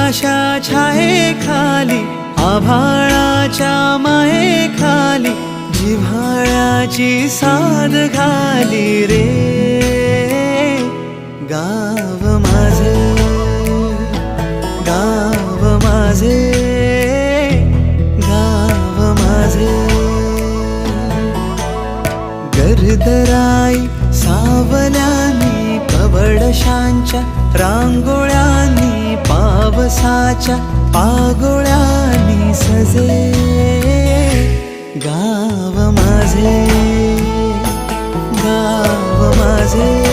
उन्हाच्या छायेखाली आभाळाच्या मायेखाली जिव्हाळ्याची साद घाली रे गाव माझे, गाव माझे, गाव माझे. गर्दराई सावल्यानी कवडशांच्या रांगोळ्यांनी पावसाच्या पागोळ्यांनी सजे गाव माझे, गाव माझे.